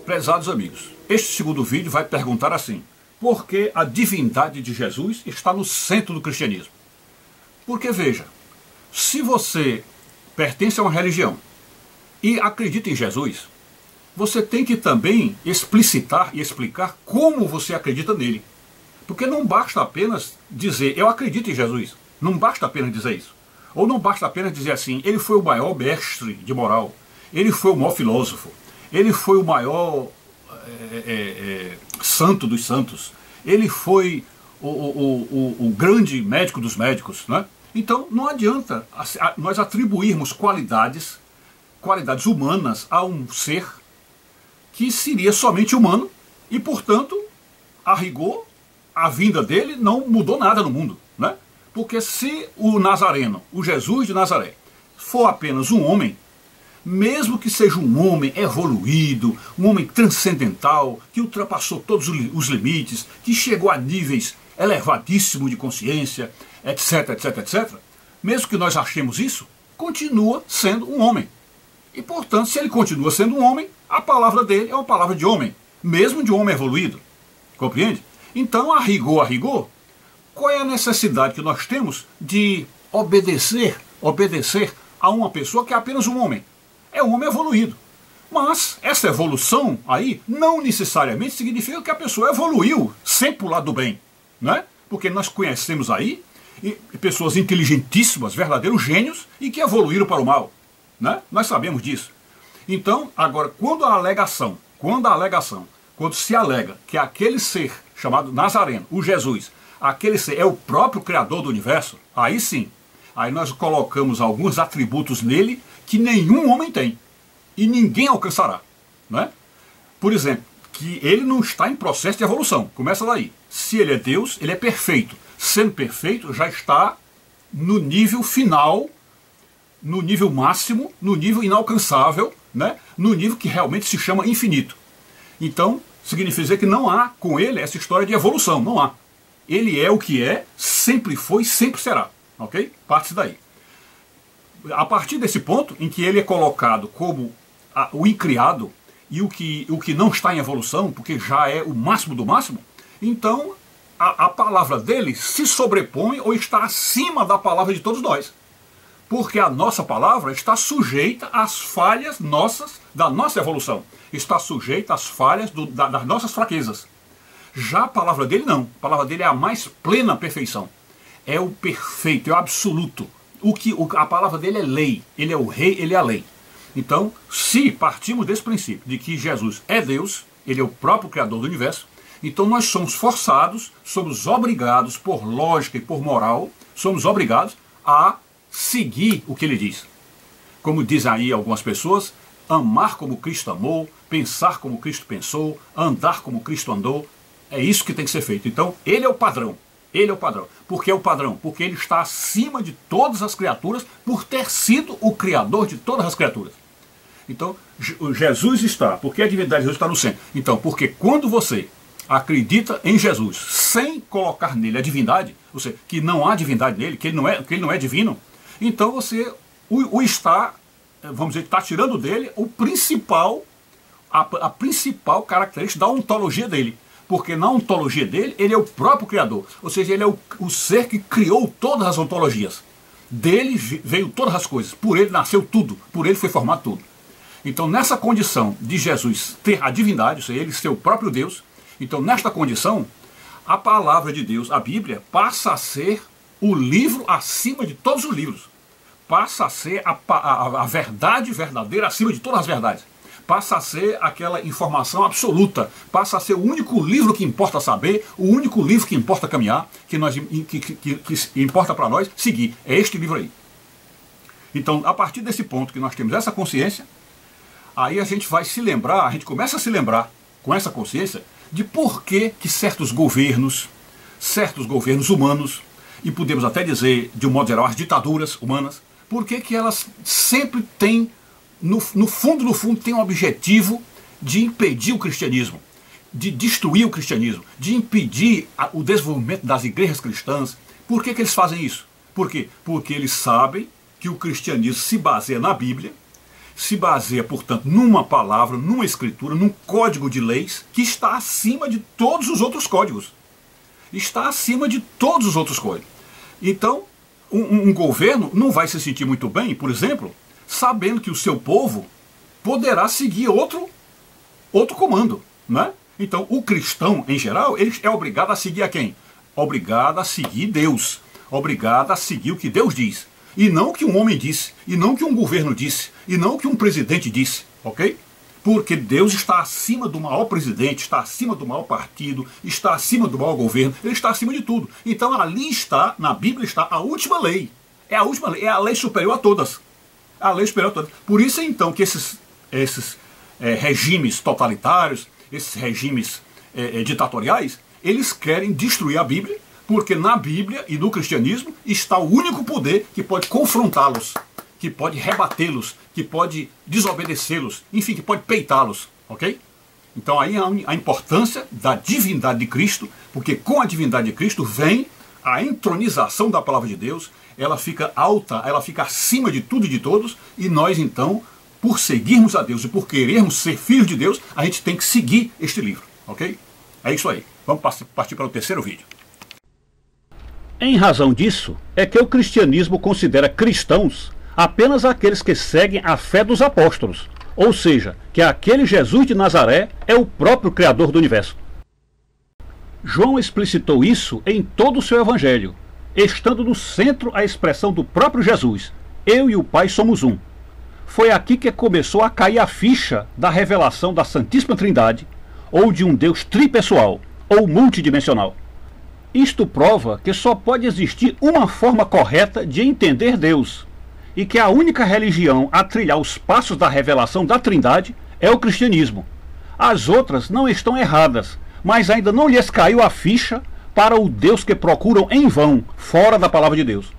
Prezados amigos, este segundo vídeo vai perguntar assim: por que a divindade de Jesus está no centro do cristianismo? Porque veja, se você pertence a uma religião e acredita em Jesus, você tem que também explicitar e explicar como você acredita nele. Porque não basta apenas dizer, eu acredito em Jesus. Não basta apenas dizer isso. Ou não basta apenas dizer assim, ele foi o maior mestre de moral, ele foi o maior filósofo, ele foi o maior santo dos santos, ele foi o grande médico dos médicos, né? Então não adianta nós atribuirmos qualidades humanas a um ser que seria somente humano e, portanto, a rigor, a vinda dele não mudou nada no mundo, né? Porque se o Nazareno, o Jesus de Nazaré, for apenas um homem, mesmo que seja um homem evoluído, um homem transcendental, que ultrapassou todos os limites, que chegou a níveis elevadíssimos de consciência, etc, etc, etc, mesmo que nós achemos isso, continua sendo um homem. E, portanto, se ele continua sendo um homem, a palavra dele é uma palavra de homem, mesmo de um homem evoluído. Compreende? Então, a rigor, qual é a necessidade que nós temos de obedecer a uma pessoa que é apenas um homem? É um homem evoluído. Mas essa evolução aí não necessariamente significa que a pessoa evoluiu sempre para o lado do bem, né? Porque nós conhecemos aí pessoas inteligentíssimas, verdadeiros gênios, e que evoluíram para o mal, né? Nós sabemos disso. Então, agora, quando se alega que aquele ser chamado Nazareno, o Jesus, aquele ser é o próprio Criador do universo, aí sim, aí nós colocamos alguns atributos nele que nenhum homem tem e ninguém alcançará, né? Por exemplo, que ele não está em processo de evolução, começa daí. Se ele é Deus, ele é perfeito. Sendo perfeito, já está no nível final, no nível máximo, no nível inalcançável, né? No nível que realmente se chama infinito. Então, significa dizer que não há com ele essa história de evolução, não há. Ele é o que é, sempre foi, sempre será, ok? Parte daí. A partir desse ponto em que ele é colocado como o incriado e o que não está em evolução, porque já é o máximo do máximo, então a palavra dele se sobrepõe ou está acima da palavra de todos nós. Porque a nossa palavra está sujeita às falhas nossas, da nossa evolução. Está sujeita às falhas das nossas fraquezas. Já a palavra dele não. A palavra dele é a mais plena perfeição. É o perfeito, é o absoluto. A palavra dele é lei. Ele é o rei, ele é a lei. Então, se partimos desse princípio de que Jesus é Deus, ele é o próprio Criador do universo, então nós somos forçados, somos obrigados, por lógica e por moral, somos obrigados a seguir o que ele diz. Como dizem aí algumas pessoas, amar como Cristo amou, pensar como Cristo pensou, andar como Cristo andou, é isso que tem que ser feito. Então, ele é o padrão. Ele é o padrão. Por que é o padrão? Porque ele está acima de todas as criaturas, por ter sido o Criador de todas as criaturas. Então, Jesus está, porque a divindade de Jesus está no centro. Então, porque quando você acredita em Jesus, sem colocar nele a divindade, ou seja, que não há divindade nele, que ele não é divino, então você o está, vamos dizer, está tirando dele a principal característica da ontologia dele. Porque na ontologia dele, ele é o próprio Criador. Ou seja, ele é o ser que criou todas as ontologias. Dele veio todas as coisas. Por ele nasceu tudo. Por ele foi formado tudo. Então, nessa condição de Jesus ter a divindade, ou seja, ele ser o próprio Deus, então, nesta condição, a palavra de Deus, a Bíblia, passa a ser o livro acima de todos os livros. Passa a ser a verdade verdadeira acima de todas as verdades. Passa a ser aquela informação absoluta, passa a ser o único livro que importa saber, o único livro que importa caminhar, que importa para nós seguir. É este livro aí. Então, a partir desse ponto que nós temos essa consciência, aí a gente vai se lembrar, a gente começa a se lembrar, com essa consciência, de por que certos governos humanos, e podemos até dizer, de um modo geral, as ditaduras humanas, por que elas sempre têm, no fundo, tem um objetivo de impedir o cristianismo, de destruir o cristianismo, de impedir o desenvolvimento das igrejas cristãs. Por que eles fazem isso? Por quê? Porque eles sabem que o cristianismo se baseia na Bíblia, se baseia, portanto, numa palavra, numa escritura, num código de leis que está acima de todos os outros códigos. Está acima de todos os outros códigos. Então, um governo não vai se sentir muito bem, por exemplo, sabendo que o seu povo poderá seguir outro comando, né? Então, o cristão, em geral, ele é obrigado a seguir a quem? Obrigado a seguir Deus. Obrigado a seguir o que Deus diz. E não o que um homem disse, e não o que um governo disse, e não o que um presidente disse, ok? Porque Deus está acima do maior presidente, está acima do maior partido, está acima do maior governo, ele está acima de tudo. Então ali está, na Bíblia está a última lei. É a última lei, é a lei superior a todas. A lei superior a todas. Por isso então que esses regimes totalitários, esses regimes ditatoriais, eles querem destruir a Bíblia, porque na Bíblia e no cristianismo está o único poder que pode confrontá-los, que pode rebatê-los, que pode desobedecê-los, enfim, que pode peitá-los, ok? Então aí a importância da divindade de Cristo, porque com a divindade de Cristo vem a entronização da palavra de Deus, ela fica alta, ela fica acima de tudo e de todos, e nós então, por seguirmos a Deus e por querermos ser filhos de Deus, a gente tem que seguir este livro, ok? É isso aí. Vamos partir para o terceiro vídeo. Em razão disso, é que o cristianismo considera cristãos apenas aqueles que seguem a fé dos apóstolos, ou seja, que aquele Jesus de Nazaré é o próprio Criador do universo. João explicitou isso em todo o seu evangelho, estando no centro a expressão do próprio Jesus: eu e o Pai somos um. Foi aqui que começou a cair a ficha da revelação da Santíssima Trindade, ou de um Deus tripessoal, ou multidimensional. Isto prova que só pode existir uma forma correta de entender Deus, e que a única religião a trilhar os passos da revelação da Trindade é o cristianismo. As outras não estão erradas, mas ainda não lhes caiu a ficha para o Deus que procuram em vão, fora da palavra de Deus.